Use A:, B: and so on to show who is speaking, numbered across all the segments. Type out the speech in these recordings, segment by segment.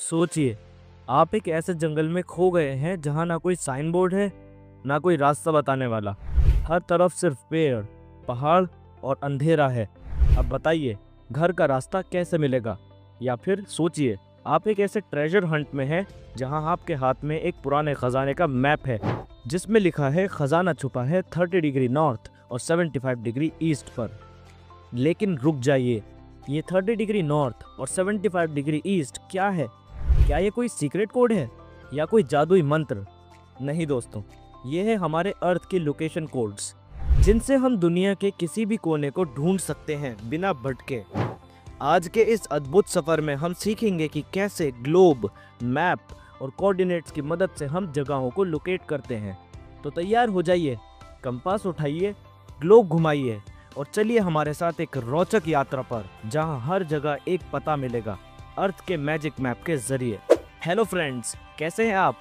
A: सोचिए, आप एक ऐसे जंगल में खो गए हैं जहां ना कोई साइन बोर्ड है, ना कोई रास्ता बताने वाला। हर तरफ सिर्फ पेड़, पहाड़ और अंधेरा है। अब बताइए, घर का रास्ता कैसे मिलेगा? या फिर सोचिए, आप एक ऐसे ट्रेजर हंट में हैं जहां आपके हाथ में एक पुराने खजाने का मैप है, जिसमें लिखा है खजाना छुपा है 30 डिग्री नॉर्थ और 75 डिग्री ईस्ट पर। लेकिन रुक जाइए, ये 30 डिग्री नॉर्थ और 75 डिग्री ईस्ट क्या है? क्या ये कोई सीक्रेट कोड है या कोई जादुई मंत्र? नहीं दोस्तों, ये है हमारे अर्थ के लोकेशन कोड्स, जिनसे हम दुनिया के किसी भी कोने को ढूंढ सकते हैं बिना भटके। आज के इस अद्भुत सफर में हम सीखेंगे कि कैसे ग्लोब, मैप और कोऑर्डिनेट्स की मदद से हम जगहों को लोकेट करते हैं। तो तैयार हो जाइए, कंपास उठाइए, ग्लोब घुमाइए और चलिए हमारे साथ एक रोचक यात्रा पर, जहां हर जगह एक पता मिलेगा अर्थ के मैजिक मैप के जरिए। हेलो फ्रेंड्स, कैसे हैं आप?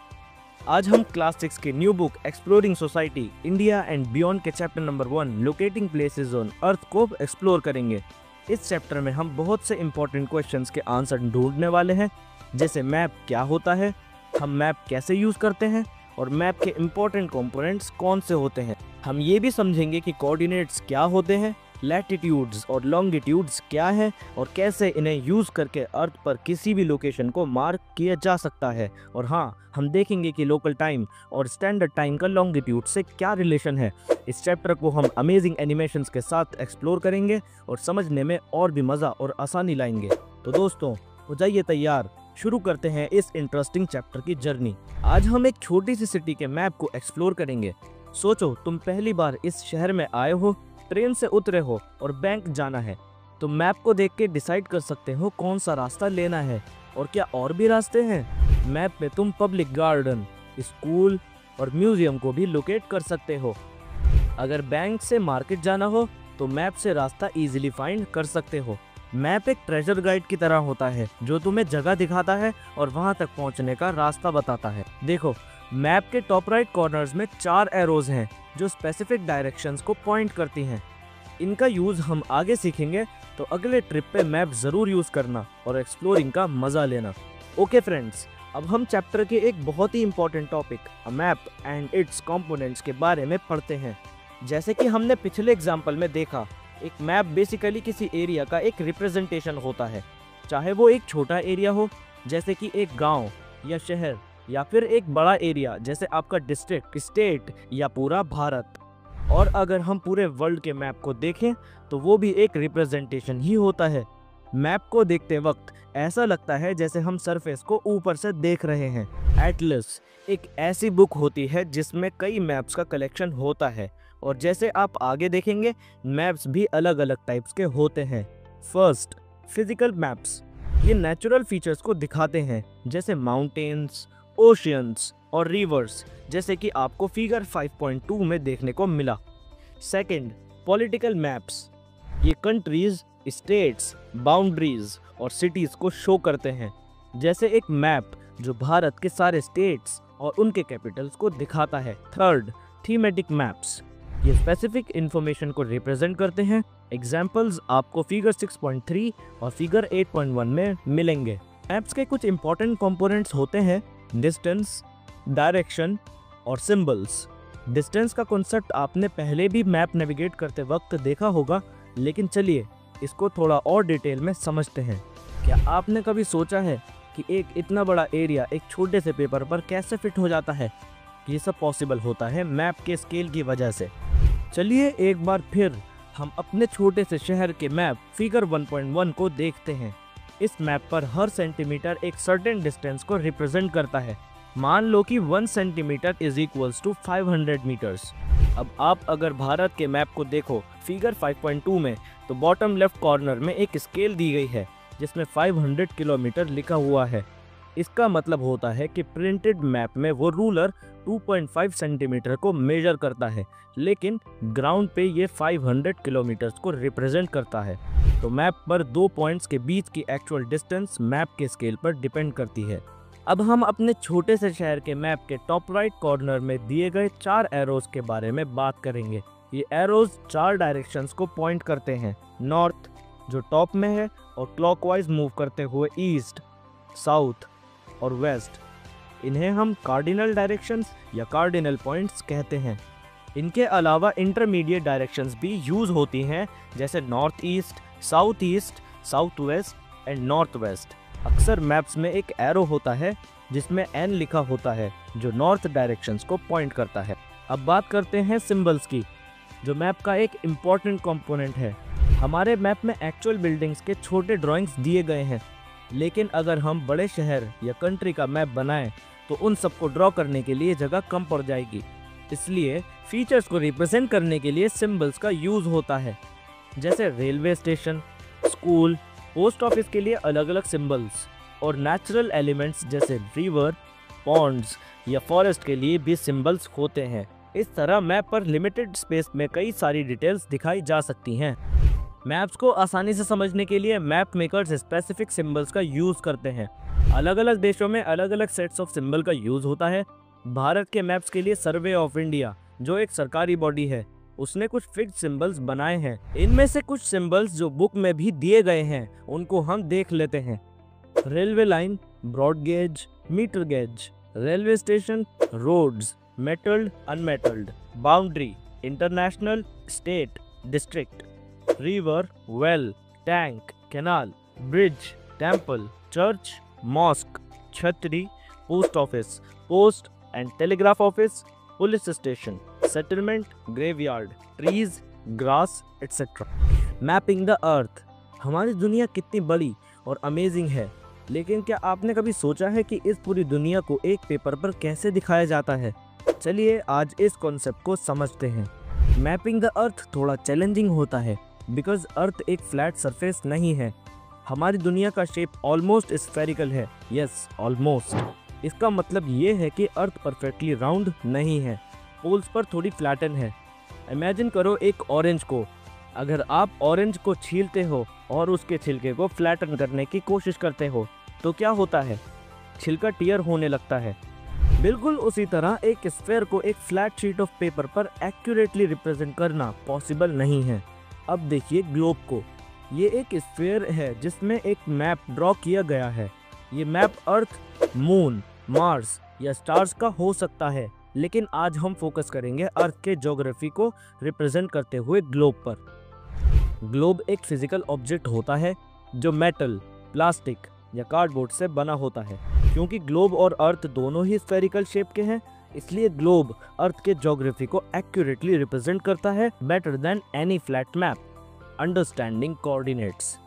A: आज हम क्लास 6 की new book exploring society India and beyond के chapter number 1 locating places on earth को एक्सप्लोर करेंगे। इस चैप्टर में हम बहुत से इंपॉर्टेंट क्वेश्चंस के आंसर ढूंढने वाले हैं, जैसे मैप क्या होता है, हम मैप कैसे यूज करते हैं और मैप के इंपॉर्टेंट कंपोनेंट्स कौन से होते हैं। हम ये भी समझेंगे कि कोऑर्डिनेट्स क्या होते हैं, लैटिट्यूड्स और लॉन्गिट्यूड्स क्या है और कैसे इन्हें यूज करके अर्थ पर किसी भी लोकेशन को मार्क किया जा सकता है। और हाँ, हम देखेंगे कि लोकल टाइम और स्टैंडर्ड टाइम का लॉन्गिट्यूड से क्या रिलेशन है। इस चैप्टर को हम अमेजिंग एनिमेशंस के साथ एक्सप्लोर करेंगे और समझने में और भी मज़ा और आसानी लाएंगे। तो दोस्तों, हो जाइए तैयार, शुरू करते हैं इस इंटरेस्टिंग चैप्टर की जर्नी। आज हम एक छोटी सी सिटी के मैप को एक्सप्लोर करेंगे। सोचो, तुम पहली बार इस शहर में आए हो, ट्रेन से उतरे हो और बैंक जाना है। तो मैप को देख के डिसाइड कर सकते हो कौन सा रास्ता लेना है। और क्या और भी रास्ते हैं? मैप में तुम पब्लिक गार्डन, स्कूल और म्यूजियम को भी लोकेट कर सकते हो। अगर बैंक से मार्केट जाना हो तो मैप से रास्ता इजीली फाइंड कर सकते हो। मैप एक ट्रेजर गाइड की तरह होता है, जो तुम्हें जगह दिखाता है और वहां तक पहुंचने का रास्ता बताता है। देखो, मैप के टॉप राइट कॉर्नर्स में 4 एरोज हैं जो स्पेसिफिक डायरेक्शंस को पॉइंट करती हैं। इनका यूज हम आगे सीखेंगे, तो अगले ट्रिप पे मैप जरूर यूज करना और एक्सप्लोरिंग का मजा लेना। ओके फ्रेंड्स, अब हम चैप्टर के एक बहुत ही important topic, a map and its components के बारे में पढ़ते हैं। जैसे कि हमने पिछले एग्जाम्पल में देखा, एक मैप बेसिकली किसी एरिया का एक रिप्रेजेंटेशन होता है, चाहे वो एक छोटा एरिया हो जैसे कि एक गांव या शहर, या फिर एक बड़ा एरिया जैसे आपका डिस्ट्रिक्ट, स्टेट या पूरा भारत। और अगर हम पूरे वर्ल्ड के मैप को देखें तो वो भी एक रिप्रेजेंटेशन ही होता है। मैप को देखते वक्त ऐसा लगता है जैसे हम सरफेस को ऊपर से देख रहे हैं। एटलस एक ऐसी बुक होती है जिसमें कई मैप्स का कलेक्शन होता है, और जैसे आप आगे देखेंगे, मैप्स भी अलग अलग टाइप्स के होते हैं। First, physical maps. ये नेचुरल फीचर्स को दिखाते हैं, जैसे माउंटेन्स, ओशियंस और रिवर्स, जैसे कि आपको फिगर 5.2 में देखने को मिला। Second, political maps. ये कंट्रीज, स्टेट्स, बाउंड्रीज और सिटीज को शो करते हैं, जैसे एक मैप जो भारत के सारे स्टेट्स और उनके कैपिटल्स को दिखाता है। Third, thematic maps. ये स्पेसिफिक इंफॉर्मेशन को रिप्रेजेंट करते हैं। एग्जाम्पल्स आपको फिगर 6.3 और फिगर 8.1 में मिलेंगे। मैप्स के कुछ इंपॉर्टेंट कंपोनेंट्स होते हैं, डिस्टेंस, डायरेक्शन और सिंबल्स। डिस्टेंस का कॉन्सेप्ट आपने पहले भी मैप नेविगेट करते वक्त देखा होगा, लेकिन चलिए इसको थोड़ा और डिटेल में समझते हैं। क्या आपने कभी सोचा है कि एक इतना बड़ा एरिया एक छोटे से पेपर पर कैसे फिट हो जाता है? ये सब पॉसिबल होता है मैप के स्केल की वजह से। चलिए एक बार फिर हम अपने छोटे से शहर के मैप फिगर 1.1 को देखते हैं। इस मैप पर हर सेंटीमीटर एक सर्टेन डिस्टेंस को रिप्रेजेंट करता है। मान लो कि 1 centimetre is equals to 500 metres. अब आप अगर भारत के मैप को देखो फिगर 5.2 में, तो बॉटम लेफ्ट कॉर्नर में एक स्केल दी गई है जिसमें 500 किलोमीटर लिखा हुआ है। इसका मतलब होता है कि प्रिंटेड मैप में वो रूलर 2.5 सेंटीमीटर को मेजर करता है, लेकिन ग्राउंड पे ये 500 किलोमीटर्स को रिप्रेजेंट करता है। तो मैप पर 2 पॉइंट्स के बीच की एक्चुअल डिस्टेंस मैप के स्केल पर डिपेंड करती है। अब हम अपने छोटे से शहर के मैप के टॉप राइट कॉर्नर में दिए गए 4 एरोज के बारे में बात करेंगे। ये एरोज 4 डायरेक्शंस को पॉइंट करते हैं। नॉर्थ जो टॉप में है और क्लॉकवाइज मूव करते हुए ईस्ट, साउथ और वेस्ट। इन्हें हम कार्डिनल डायरेक्शंस या कार्डिनल पॉइंट्स कहते हैं। इनके अलावा इंटरमीडिएट डायरेक्शंस भी यूज़ होती हैं, जैसे north east, south west and north west. अक्सर मैप्स में एक एरो होता है जिसमें N लिखा होता है, जो नॉर्थ डायरेक्शंस को पॉइंट करता है। अब बात करते हैं सिंबल्स की, जो मैप का एक इम्पॉर्टेंट कंपोनेंट है। हमारे मैप में एक्चुअल बिल्डिंग्स के छोटे ड्राइंग्स दिए गए हैं, लेकिन अगर हम बड़े शहर या कंट्री का मैप बनाएं तो उन सबको ड्रॉ करने के लिए जगह कम पड़ जाएगी। इसलिए फीचर्स को रिप्रेजेंट करने के लिए सिंबल्स का यूज़ होता है, जैसे railway station, school, post office के लिए अलग अलग सिंबल्स, और नेचुरल एलिमेंट्स जैसे रिवर, पॉन्ड्स या फॉरेस्ट के लिए भी सिंबल्स होते हैं। इस तरह मैप पर लिमिटेड स्पेस में कई सारी डिटेल्स दिखाई जा सकती हैं। मैप्स को आसानी से समझने के लिए मैप मेकर्स स्पेसिफिक सिंबल्स का यूज़ करते हैं। अलग अलग देशों में अलग अलग सेट्स ऑफ सिंबल का यूज़ होता है। भारत के मैप्स के लिए सर्वे ऑफ इंडिया, जो एक सरकारी बॉडी है, उसने कुछ फिक्स्ड सिंबल्स बनाए हैं। इनमें से कुछ सिंबल्स जो बुक में भी दिए गए हैं, उनको हम देख लेते हैं। Railway line, broad gauge, metre gauge, railway station, roads, metalled, unmetalled, boundary, international, state, district, river, well, tank, canal, bridge, temple, church, mosque, chhatri, post office, post and telegraph office, police station, settlement, graveyard, trees, grass etcetera. Mapping the earth. हमारी दुनिया कितनी बड़ी और amazing है, लेकिन क्या आपने कभी सोचा है कि इस पूरी दुनिया को एक पेपर पर कैसे दिखाया जाता है? चलिए आज इस कॉन्सेप्ट को समझते हैं। मैपिंग द अर्थ थोड़ा चैलेंजिंग होता है, बिकॉज अर्थ एक फ्लैट सरफेस नहीं है। हमारी दुनिया का शेप ऑलमोस्ट स्फेरिकल है। Yes, almost. इसका मतलब ये है कि अर्थ परफेक्टली राउंड नहीं है, पोल्स पर थोड़ी फ्लैटन है। इमेजिन करो एक ऑरेंज को। अगर आप ऑरेंज को छीलते हो और उसके छिलके को फ्लैटन करने की कोशिश करते हो तो क्या होता है? छिलका टीयर होने लगता है। बिल्कुल उसी तरह एक स्फेयर को एक फ्लैट शीट ऑफ पेपर पर एक्यूरेटली रिप्रेजेंट करना पॉसिबल नहीं है। अब देखिए ग्लोब को। ये एक स्फेयर है जिसमें एक मैप ड्रॉ किया गया है। ये मैप अर्थ, मून, मार्स या स्टार्स का हो सकता है, लेकिन आज हम फोकस करेंगे अर्थ के ज्योग्राफी को रिप्रेजेंट करते हुए ग्लोब पर। ग्लोब एक फिजिकल ऑब्जेक्ट होता है जो मेटल, प्लास्टिक या कार्डबोर्ड से बना होता है। क्योंकि ग्लोब और अर्थ दोनों ही स्फेरिकल शेप के हैं, इसलिए ग्लोब अर्थ के ज्योग्राफी को एक्यूरेटली रिप्रेजेंट करता है, better than any flat map. Understanding coordinates.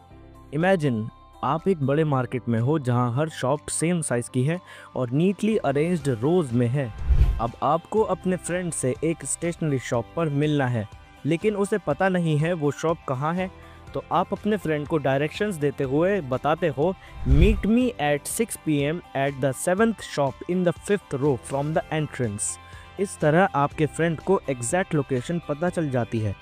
A: Imagine आप एक बड़े मार्केट में हो जहां हर शॉप सेम साइज की है और नीटली अरेंज्ड रोज में है। अब आपको अपने फ्रेंड से एक स्टेशनरी शॉप पर मिलना है, लेकिन उसे पता नहीं है वो शॉप कहाँ है। तो आप अपने फ्रेंड को डायरेक्शंस देते हुए बताते हो, meet me at 6 PM at the 7th shop in the 5th row from the entrance. इस तरह आपके फ्रेंड को एग्जैक्ट लोकेशन पता चल जाती है।